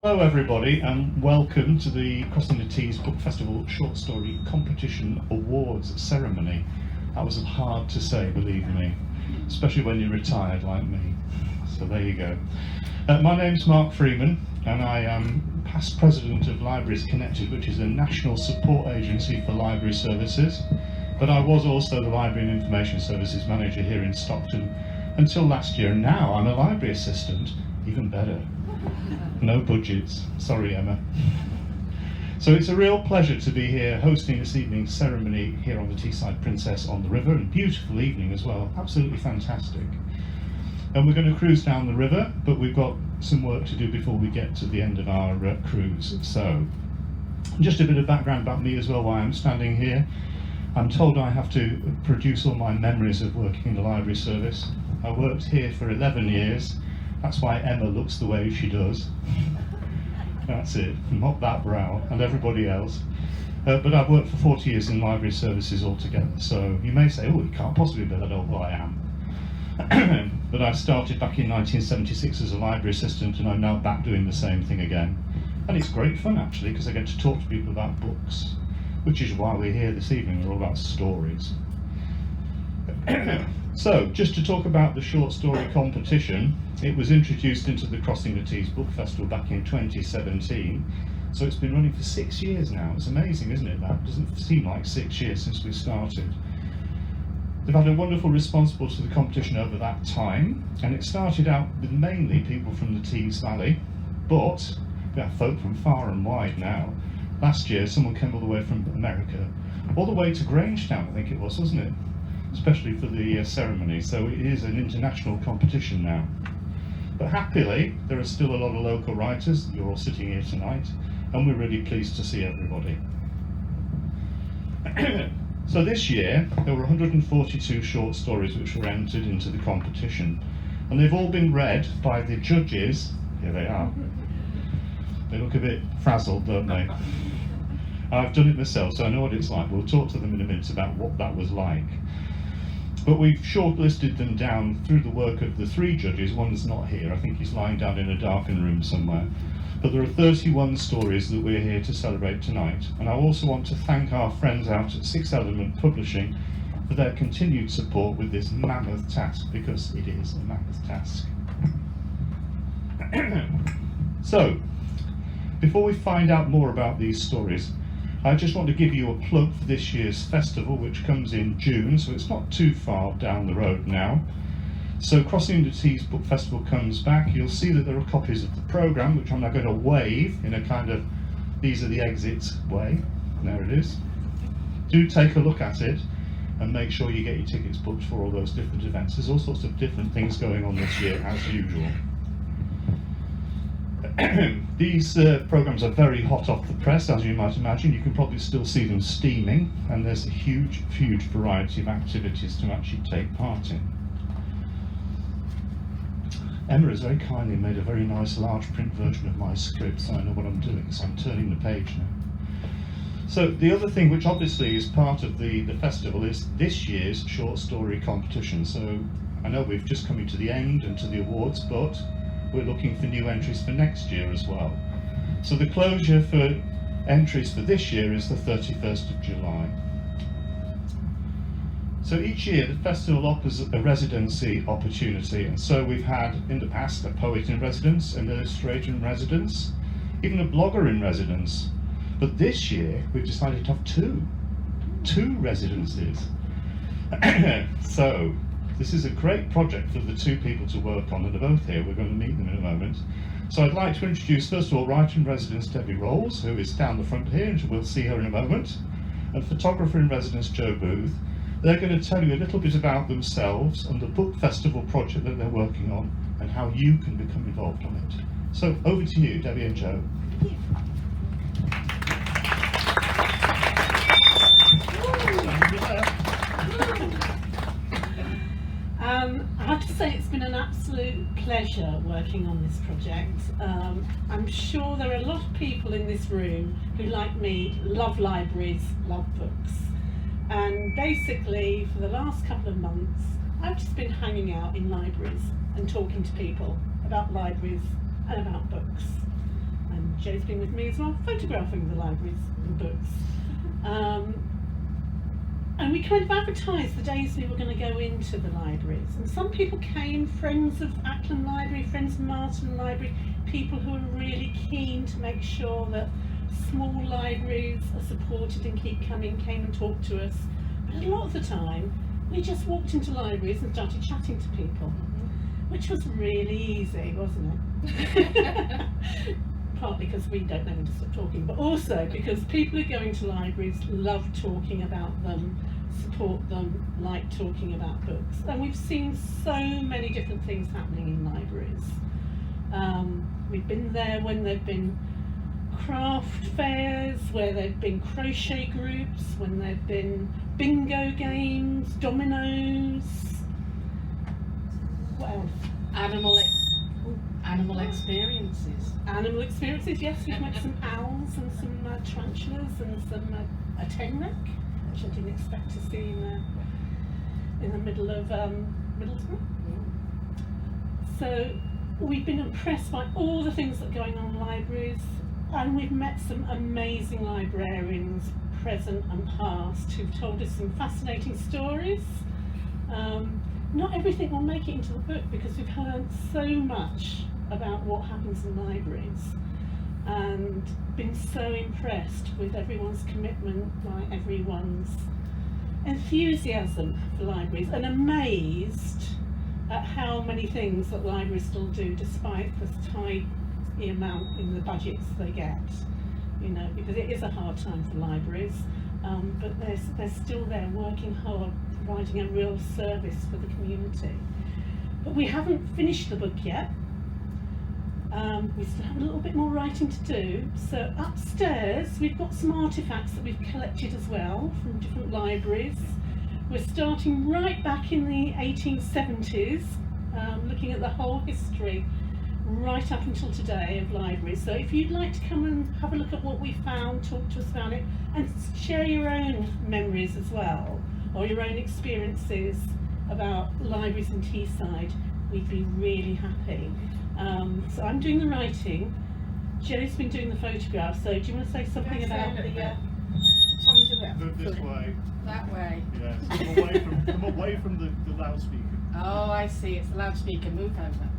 Hello everybody and welcome to the Crossing the Tees Book Festival Short Story Competition Awards ceremony. That was hard to say, believe me, especially when you're retired like me. So there you go. My name's Mark Freeman and I am past president of Libraries Connected, which is a national support agency for library services. But I was also the Library and Information Services manager here in Stockton until last year, and now I'm a library assistant, even better. No budgets, sorry Emma. So it's a real pleasure to be here hosting this evening's ceremony here on the Teesside Princess on the river, and beautiful evening as well, absolutely fantastic. And we're going to cruise down the river, but we've got some work to do before we get to the end of our cruise. So just a bit of background about me as well, why I'm standing here. I'm told I have to produce all my memories of working in the library service. I worked here for 11 years. That's why Emma looks the way she does. That's it, not that brow, and everybody else. But I've worked for 40 years in library services altogether, so you may say, oh, you can't possibly be that old. Well, I am. But I started back in 1976 as a library assistant, and I'm now back doing the same thing again. And it's great fun, actually, because I get to talk to people about books, which is why we're here this evening. We're all about stories. So, just to talk about the short story competition, it was introduced into the Crossing the Tees Book Festival back in 2017, so it's been running for 6 years now. It's amazing, isn't it? That doesn't seem like 6 years since we started. They've had a wonderful response to the competition over that time, and it started out with mainly people from the Tees Valley, but we have folk from far and wide now. Last year, someone came all the way from America, all the way to Grangetown, I think it was, wasn't it? Especially for the ceremony, so it is an international competition now. But happily, there are still a lot of local writers. You're all sitting here tonight, and we're really pleased to see everybody. So this year, there were 142 short stories which were entered into the competition, and they've all been read by the judges. Here they are. They look a bit frazzled, don't they? I've done it myself, so I know what it's like. We'll talk to them in a minute about what that was like. But we've shortlisted them down through the work of the 3 judges. One's not here, I think he's lying down in a darkened room somewhere. But there are 31 stories that we're here to celebrate tonight. And I also want to thank our friends out at Six Element Publishing for their continued support with this mammoth task, because it is a mammoth task. So, before we find out more about these stories, I just want to give you a plug for this year's festival, which comes in June, so it's not too far down the road now. So Crossing the Tees Book Festival comes back. You'll see that there are copies of the programme, which I'm now going to wave in a kind of, these are the exits way. There it is. Do take a look at it and make sure you get your tickets booked for all those different events. There's all sorts of different things going on this year, as usual. These programmes are very hot off the press, as you might imagine. You can probably still see them steaming, and there's a huge variety of activities to actually take part in. Emma has very kindly made a very nice large print version of my script, so I know what I'm doing, so I'm turning the page now. So the other thing, which obviously is part of the festival, is this year's short story competition. So I know we've just come to the end and to the awards, but we're looking for new entries for next year as well. So the closure for entries for this year is the 31st of July. So each year the festival offers a residency opportunity, and so we've had in the past a poet in residence, an illustrator in residence, even a blogger in residence. But this year we've decided to have two residencies. So this is a great project for the 2 people to work on, and they're both here. We're going to meet them in a moment. So I'd like to introduce, first of all, writer-in-residence Debbie Rolls, who is down the front here, and we'll see her in a moment, and photographer-in-residence Joe Booth. They're going to tell you a little bit about themselves and the book festival project that they're working on, and how you can become involved on it. So over to you, Debbie and Joe. I have to say it's been an absolute pleasure working on this project. I'm sure there are a lot of people in this room who, like me, love libraries, love books. And basically, for the last couple of months, I've just been hanging out in libraries and talking to people about libraries and about books. Joe's been with me as well, photographing the libraries and books. And we kind of advertised the days we were going to go into the libraries. And some people came, friends of Acklam Library, friends of Martin Library, people who are really keen to make sure that small libraries are supported and keep coming, came and talked to us. But a lot of the time, we just walked into libraries and started chatting to people, which was really easy, wasn't it? Partly because we don't know when to stop talking, but also because people who go into libraries love talking about them, support them, like talking about books. And we've seen so many different things happening in libraries. We've been there when there've been craft fairs, where there've been crochet groups, when there've been bingo games, dominoes. What else? Animal experiences. Animal experiences, yes. We've met some owls and some tarantulas and some a tenrec, which I didn't expect to see in the middle of Middleton. So we've been impressed by all the things that are going on in libraries, and we've met some amazing librarians, present and past, who've told us some fascinating stories. Not everything will make it into the book because we've heard so much about what happens in libraries, and been so impressed with everyone's commitment, by everyone's enthusiasm for libraries, and amazed at how many things that libraries still do despite the tiny amount in the budgets they get, you know, because it is a hard time for libraries, but they're still there working hard, providing a real service for the community. But we haven't finished the book yet. We still have a little bit more writing to do. So upstairs we've got some artefacts that we've collected as well from different libraries. We're starting right back in the 1870s, looking at the whole history right up until today of libraries. So if you'd like to come and have a look at what we found, talk to us about it, and share your own memories as well, or your own experiences about libraries in Teesside, we'd be really happy. So I'm doing the writing, Joe's been doing the photographs, so do you want to say something about the... Tell me to that. Move this way. That way. Yes, come away from the loudspeaker. Oh, I see, it's the loudspeaker. Move over.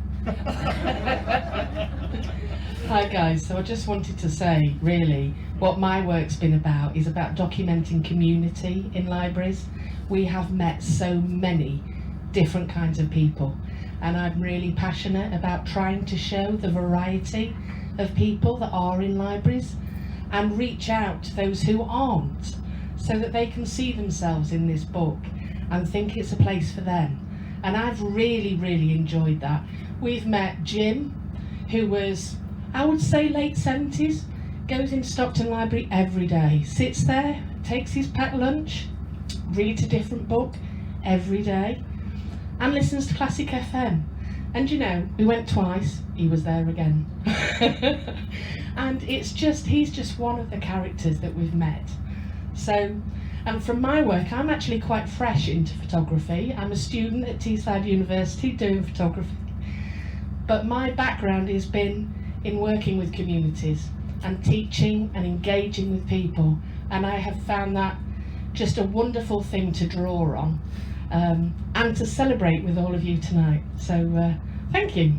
Hi guys, so I just wanted to say, really, what my work's been about is about documenting community in libraries. We have met so many different kinds of people, and I'm really passionate about trying to show the variety of people that are in libraries and reach out to those who aren't, so that they can see themselves in this book and think it's a place for them. And I've really, really enjoyed that. We've met Jim, who was, I would say, late 70s, goes into Stockton Library every day, sits there, takes his packed lunch, reads a different book every day, and listens to Classic FM. And you know, we went twice, he was there again. And it's just, he's just one of the characters that we've met. So, and from my work, I'm actually quite fresh into photography. I'm a student at Teesside University doing photography. But my background has been in working with communities and teaching and engaging with people. And I have found that just a wonderful thing to draw on and to celebrate with all of you tonight. So thank you.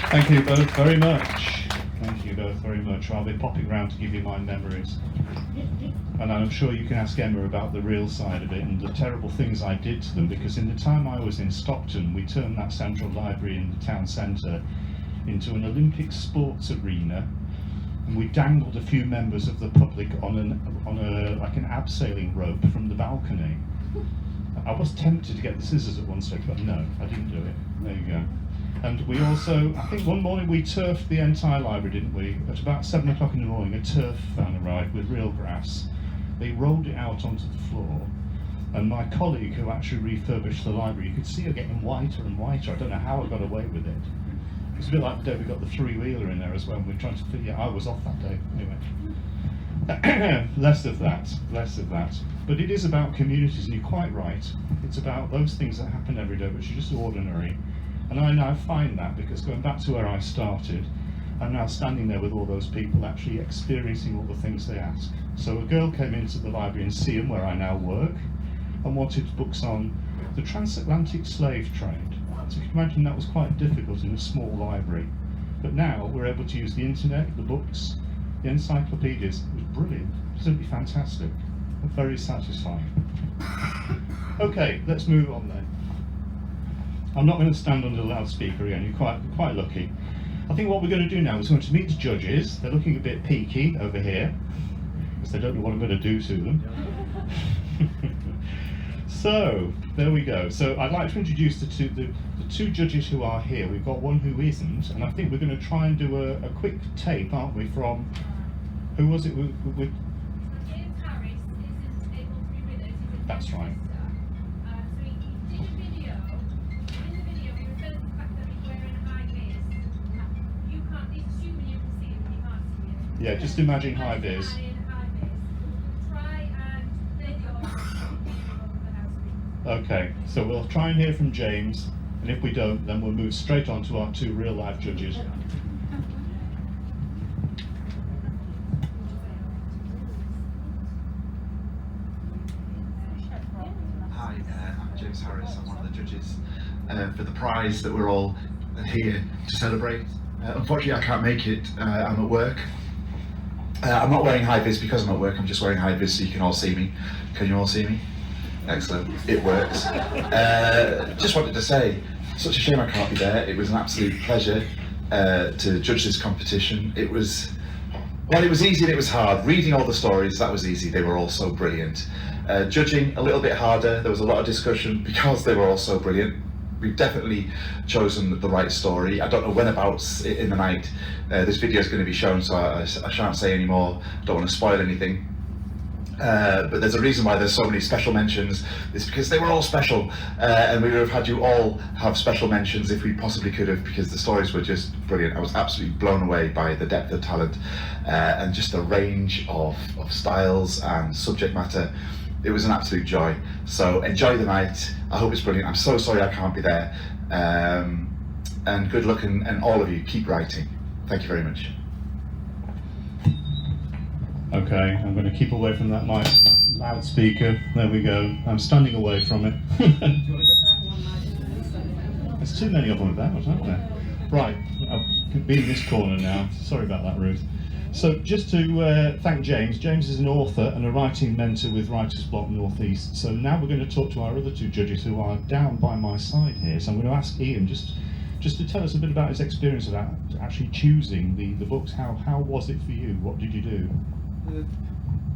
Thank you both very much. Thank you both very much. I'll be popping round to give you my memories. And I'm sure you can ask Emma about the real side of it and the terrible things I did to them, because in the time I was in Stockton, we turned that central library in the town centre into an Olympic sports arena, and we dangled a few members of the public on like an abseiling rope from the balcony. I was tempted to get the scissors at one stage, but no, I didn't do it. There you go. And we also, I think one morning we turfed the entire library, didn't we? At about 7 o'clock in the morning, a turf van arrived with real grass. They rolled it out onto the floor, and my colleague who actually refurbished the library, you could see her getting whiter and whiter. I don't know how I got away with it. It's a bit like the day we got the three-wheeler in there as well, and we were trying to figure out, I was off that day, anyway. Less of that. But it is about communities, and you're quite right. It's about those things that happen every day, which are just ordinary. And And I now find that, because going back to where I started, I'm now standing there with all those people actually experiencing all the things they ask. So a girl came into the library in Seaham, where I now work, and wanted books on the transatlantic slave trade. So you can imagine that was quite difficult in a small library. But now we're able to use the internet, the books, the encyclopedias. It was brilliant, absolutely fantastic, and very satisfying. Okay, let's move on then. I'm not going to stand under the loudspeaker again, you're quite lucky. I think what we're going to do now is we're going to meet the judges. They're looking a bit peaky over here, because they don't know what I'm going to do to them. So, there we go. So I'd like to introduce the two judges who are here. We've got one who isn't, and I think we're going to try and do a quick tape, aren't we, from, who was it? James Harris isn't able to be with us. He's a That's right. So he did a video. In the video, he referred to the fact that he's wearing a high vis. You can't, he's assuming you can see him, but you can't see him. Yeah, just imagine high vis. Try and play the audio over the house speakers. Okay, so we'll try and hear from James, and if we don't, then we'll move straight on to our two real-life judges. Hi, I'm James Harris. I'm one of the judges for the prize that we're all here to celebrate. Unfortunately, I can't make it. I'm at work. I'm not wearing high vis because I'm at work. I'm just wearing high vis so you can all see me. Can you all see me? Excellent. It works. Just wanted to say, such a shame I can't be there. It was an absolute pleasure to judge this competition. It was easy and it was hard. Reading all the stories, that was easy. They were all so brilliant. Judging, a little bit harder. There was a lot of discussion because they were all so brilliant. We've definitely chosen the right story. I don't know whenabouts in the night this video is going to be shown, so I shan't say any more. Don't want to spoil anything. But there's a reason why there's so many special mentions. It's because they were all special, and we would have had you all have special mentions if we possibly could have, because the stories were just brilliant. I was absolutely blown away by the depth of talent and just the range of styles and subject matter. It was an absolute joy. So enjoy the night. I hope it's brilliant. I'm so sorry I can't be there. And good luck, and all of you keep writing. Thank you very much. Okay, I'm going to keep away from that mic loudspeaker. There we go. I'm standing away from it. There's too many of them about, aren't there? Right, I've been in this corner now. Sorry about that, Ruth. So just to thank James. James is an author and a writing mentor with Writers Block North East. So now we're going to talk to our other two judges who are down by my side here. So I'm going to ask Ian just to tell us a bit about his experience of actually choosing the books. How was it for you? What did you do?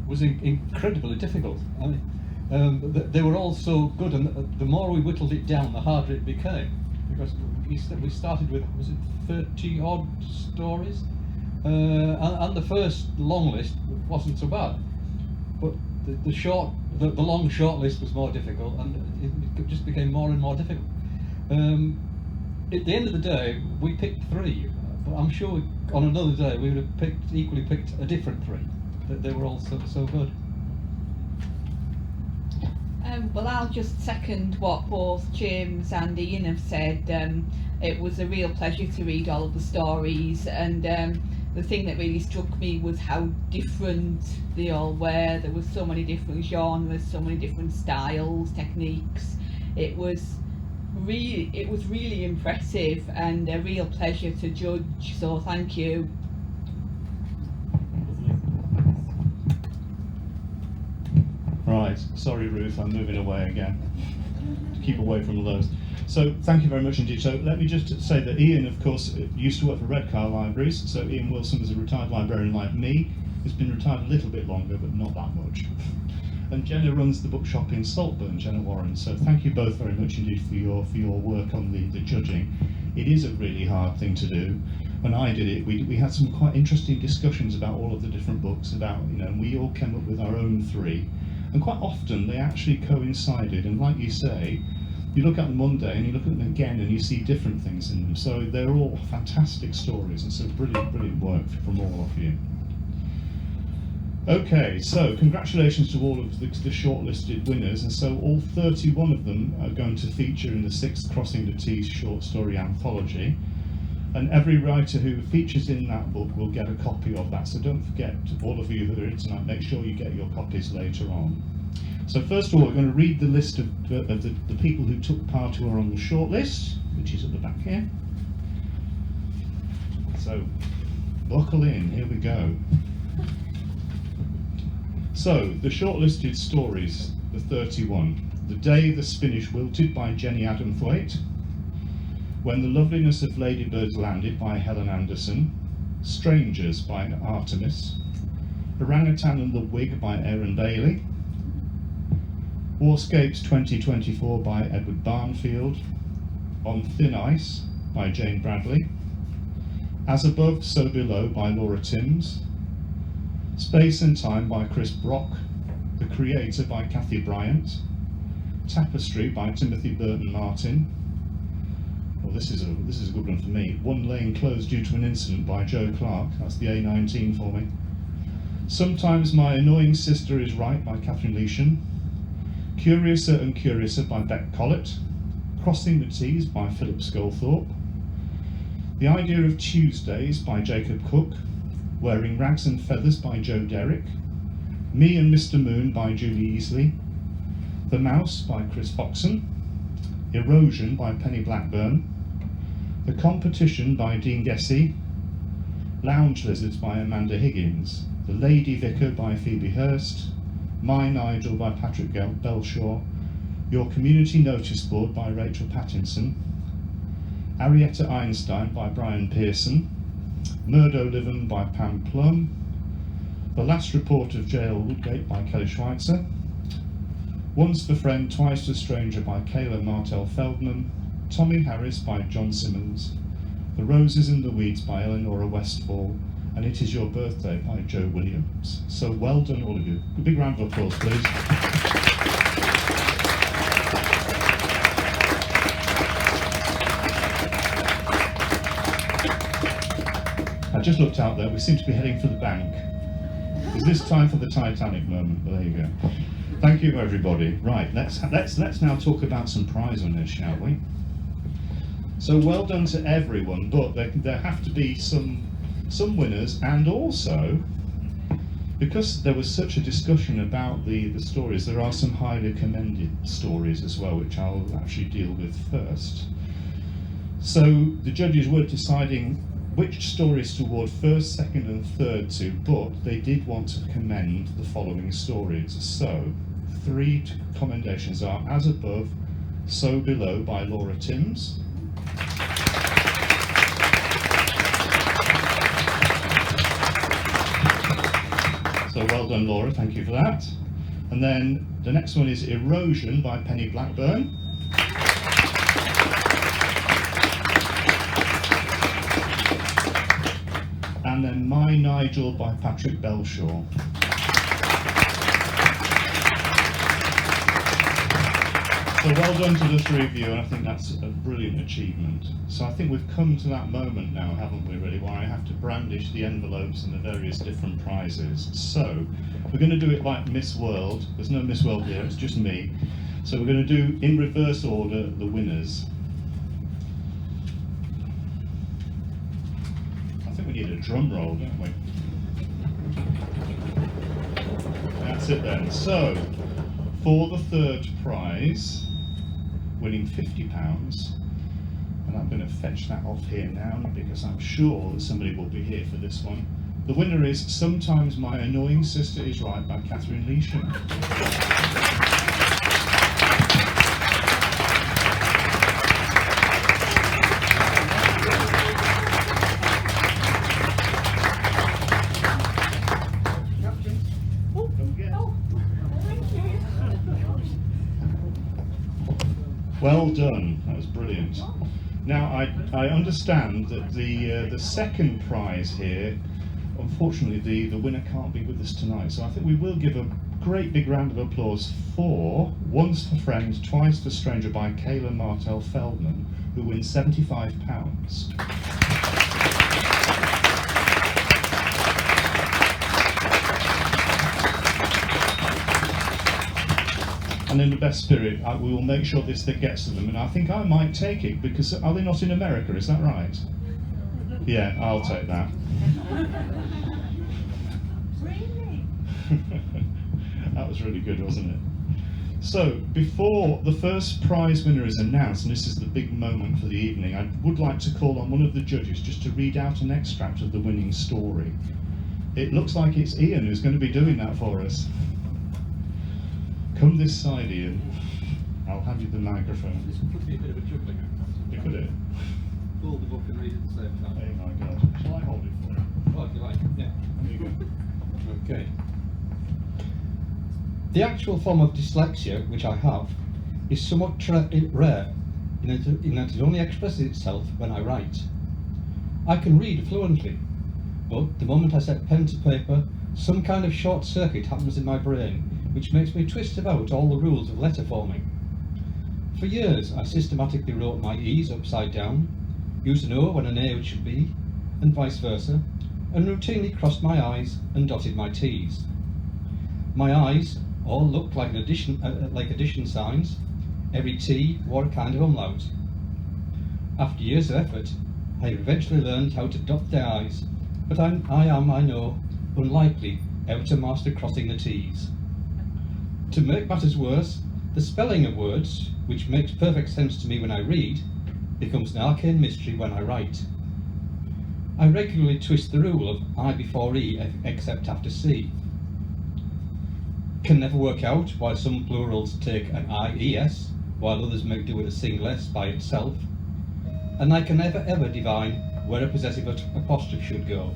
Was incredibly difficult. I mean, they were all so good, and the more we whittled it down, the harder it became. Because we started with, was it 30 odd stories? And the first long list wasn't so bad, but the long short list was more difficult, and it just became more and more difficult. At the end of the day, we picked 3, but I'm sure on another day we would have equally picked a different 3. They were all so good. Well, I'll just second what both James and Ian have said. It was a real pleasure to read all of the stories, and the thing that really struck me was how different they all were. There were so many different genres, so many different styles, techniques. It was really impressive and a real pleasure to judge, so thank you. Right, sorry Ruth, I'm moving away again. To keep away from those. So thank you very much indeed. So let me just say that Ian, of course, used to work for Redcar Libraries. So Ian Wilson was a retired librarian like me. He's been retired a little bit longer, but not that much. And Jenna runs the bookshop in Saltburn, Jenna Warren. So thank you both very much indeed for your work on the judging. It is a really hard thing to do. When I did it, we had some quite interesting discussions about all of the different books, and we all came up with our own 3. And quite often they actually coincided, and like you say, you look at them one day and you look at them again and you see different things in them. So they're all fantastic stories, and so brilliant work from all of you. Okay, so congratulations to all of the shortlisted winners, and so all 31 of them are going to feature in the 6th Crossing the Tees short story anthology, and every writer who features in that book will get a copy of that, so don't forget, all of you who are here tonight, make sure you get your copies later on. So first of all, we're going to read the list of the people who took part who are on the shortlist, which is at the back here. So buckle in, here we go. So, the shortlisted stories, the 31. The Day the Spinach Wilted by Jenny Adam-Thwaite. When the Loveliness of Ladybirds Landed by Helen Anderson. Strangers by Artemis. Orangutan and the Wig by Aaron Bailey. Warscapes 2024 by Edward Barnfield. On Thin Ice by Jane Bradley. As Above, So Below by Laura Timms. Space and Time by Chris Brock. The Creator by Kathy Bryant. Tapestry by Timothy Burton Martin. Well, this is a good one for me. One Lane Closed Due to an Incident by Joe Clark. That's the A19 for me. Sometimes My Annoying Sister Is Right by Catherine Leisham. Curiouser and Curiouser by Beck Collett. Crossing the Tees by Philip Sculthorpe. The Idea of Tuesdays by Jacob Cook. Wearing Rags and Feathers by Joe Derrick. Me and Mr. Moon by Julie Easley. The Mouse by Chris Foxon. Erosion by Penny Blackburn. The Competition by Dean Gessie. Lounge Lizards by Amanda Higgins. The Lady Vicar by Phoebe Hurst. My Nigel by Patrick Belshaw. Your Community Notice Board by Rachel Pattinson. Arietta Einstein by Brian Pearson. Murdo Livin by Pam Plum. The Last Report of J.L. Woodgate by Kelly Schweitzer. Once the Friend, Twice the Stranger by Kayla Martel Feldman. Tommy Harris by John Simmons. The Roses in the Weeds by Eleonora Westfall. And It Is Your Birthday by Joe Williams. So well done all of you. A big round of applause please. I just looked out there, we seem to be heading for the bank. Is this time for the Titanic moment? Well, there you go. Thank you everybody. Right, let's now talk about some prize winners, shall we? So well done to everyone, but there have to be some winners, and also, because there was such a discussion about the stories, there are some highly commended stories as well, which I'll actually deal with first. So the judges were deciding which stories to award first, second and third to, but they did want to commend the following stories. So, 3 commendations are As Above, So Below by Laura Timms. So well done Laura, thank you for that. And then the next one is Erosion by Penny Blackburn. And then My Nigel by Patrick Belshaw. So well done to the 3 of you, and I think that's a brilliant achievement. So I think we've come to that moment now, haven't we, really, where I have to brandish the envelopes and the various different prizes. So we're going to do it like Miss World. There's no Miss World here, it's just me. So we're going to do, in reverse order, the winners. We need a drum roll, don't we? That's it then. So, for the 3rd prize, winning £50, and I'm going to fetch that off here now because I'm sure that somebody will be here for this one. The winner is Sometimes My Annoying Sister Is Right by Catherine Leisham. Well done, that was brilliant. Now I understand that the second prize here, unfortunately the winner can't be with us tonight, so I think we will give a great big round of applause for Once the Friend, Twice the Stranger by Kayla Martel Feldman, who wins £75. and in the best spirit, we will make sure this thing gets to them. And I think I might take it, because are they not in America? Is that right? Yeah, I'll take that. That was really good, wasn't it? So, before the first prize winner is announced, and this is the big moment for the evening, I would like to call on one of the judges just to read out an extract of the winning story. It looks like it's Ian who's going to be doing that for us. Come this side, Ian. I'll hand you the microphone. This could be a bit of a juggling act. Could it? Hold the book and read at the same time. Oh my God. Shall I hold it for you? Oh, if you like, yeah. There you go. Okay. The actual form of dyslexia, which I have, is somewhat rare in that it only expresses itself when I write. I can read fluently, but the moment I set pen to paper, some kind of short circuit happens in my brain, which makes me twist about all the rules of letter forming. For years, I systematically wrote my E's upside down, used an O when an A should be, and vice versa, and routinely crossed my I's and dotted my T's. My I's all looked like addition signs. Every T wore a kind of umlaut. After years of effort, I eventually learned how to dot the I's, but I am, I know, unlikely ever to master crossing the T's. To make matters worse, the spelling of words, which makes perfect sense to me when I read, becomes an arcane mystery when I write. I regularly twist the rule of I before E except after C. Can never work out why some plurals take an IES, while others make do with a single S by itself, and I can never ever divine where a possessive apostrophe should go.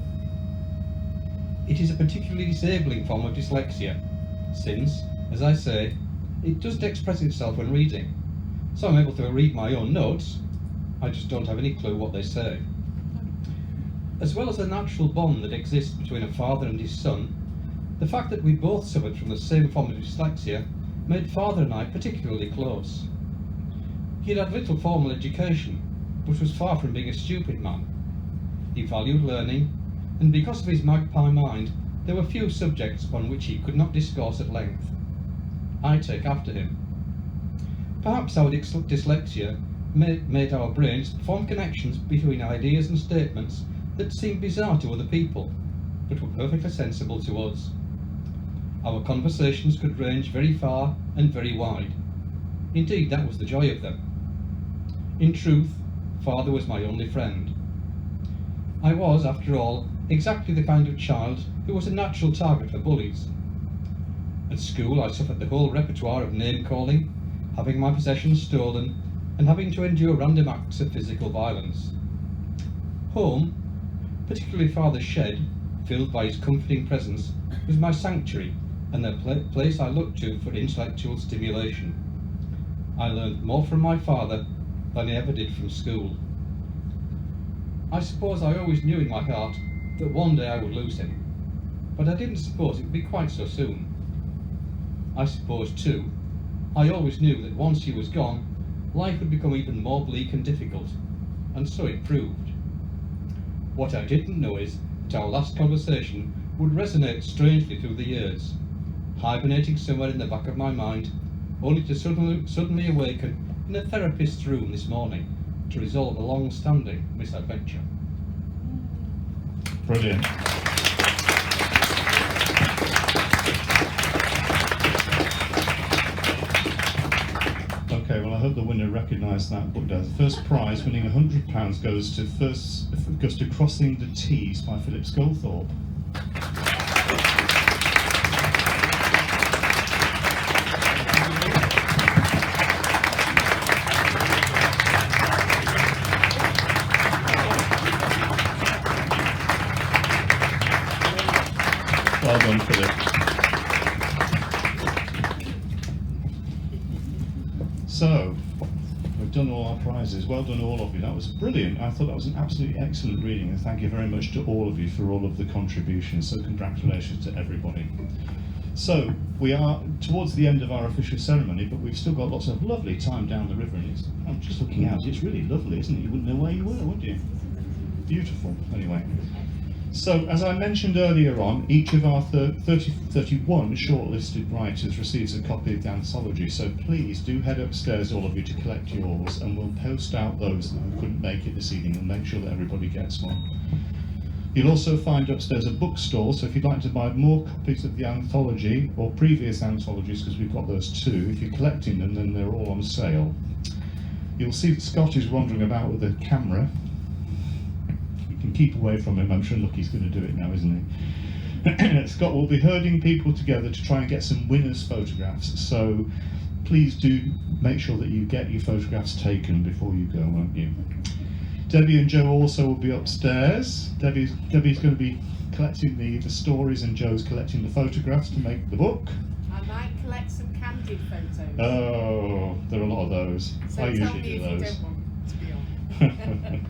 It is a particularly disabling form of dyslexia, since, as I say, it doesn't express itself when reading, so I'm able to read my own notes, I just don't have any clue what they say. As well as the natural bond that exists between a father and his son, the fact that we both suffered from the same form of dyslexia made Father and I particularly close. He had little formal education, but was far from being a stupid man. He valued learning, and because of his magpie mind, there were few subjects upon which he could not discourse at length. I take after him. Perhaps our dyslexia made our brains form connections between ideas and statements that seemed bizarre to other people, but were perfectly sensible to us. Our conversations could range very far and very wide. Indeed, that was the joy of them. In truth, Father was my only friend. I was, after all, exactly the kind of child who was a natural target for bullies. At school, I suffered the whole repertoire of name-calling, having my possessions stolen, and having to endure random acts of physical violence. Home, particularly Father's shed, filled by his comforting presence, was my sanctuary and the place I looked to for intellectual stimulation. I learned more from my father than I ever did from school. I suppose I always knew in my heart that one day I would lose him, but I didn't suppose it would be quite so soon. I suppose, too, I always knew that once he was gone, life would become even more bleak and difficult, and so it proved. What I didn't know is that our last conversation would resonate strangely through the years, hibernating somewhere in the back of my mind, only to suddenly awaken in a therapist's room this morning to resolve a long-standing misadventure. Brilliant. Okay, well I hope the winner recognised that book there. The first prize, winning £100, goes to Crossing the T's by Philip Sculthorpe. Well done, Philip. So, we've done all our prizes. Well done, all of you. That was brilliant. I thought that was an absolutely excellent reading, and thank you very much to all of you for all of the contributions. So, congratulations to everybody. So, we are towards the end of our official ceremony, but we've still got lots of lovely time down the river, and I'm just looking out. It's really lovely, isn't it? You wouldn't know where you were, would you? Beautiful. Anyway. So, as I mentioned earlier on, each of our 31 shortlisted writers receives a copy of the anthology, so please do head upstairs, all of you, to collect yours, and we'll post out those who couldn't make it this evening and make sure that everybody gets one. You'll also find upstairs a bookstore, so if you'd like to buy more copies of the anthology, or previous anthologies, because we've got those too, if you're collecting them, then they're all on sale. You'll see that Scott is wandering about with a camera. You can keep away from him, I'm sure Lucky's going to do it now, isn't he? Scott will be herding people together to try and get some winners' photographs, so please do make sure that you get your photographs taken before you go, won't you? Debbie and Joe also will be upstairs. Debbie's going to be collecting the stories, and Joe's collecting the photographs to make the book. I might collect some candid photos. Oh, there are a lot of those. So I tell usually me do if those. you don't want to be on.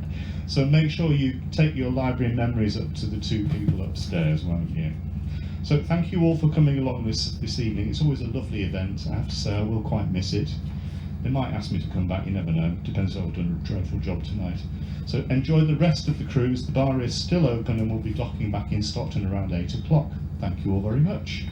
So make sure you take your library memories up to the two people upstairs, won't you? So thank you all for coming along this evening. It's always a lovely event. I have to say I will quite miss it. They might ask me to come back, you never know. Depends if I've done a dreadful job tonight. So enjoy the rest of the cruise. The bar is still open and we'll be docking back in Stockton around 8 o'clock. Thank you all very much.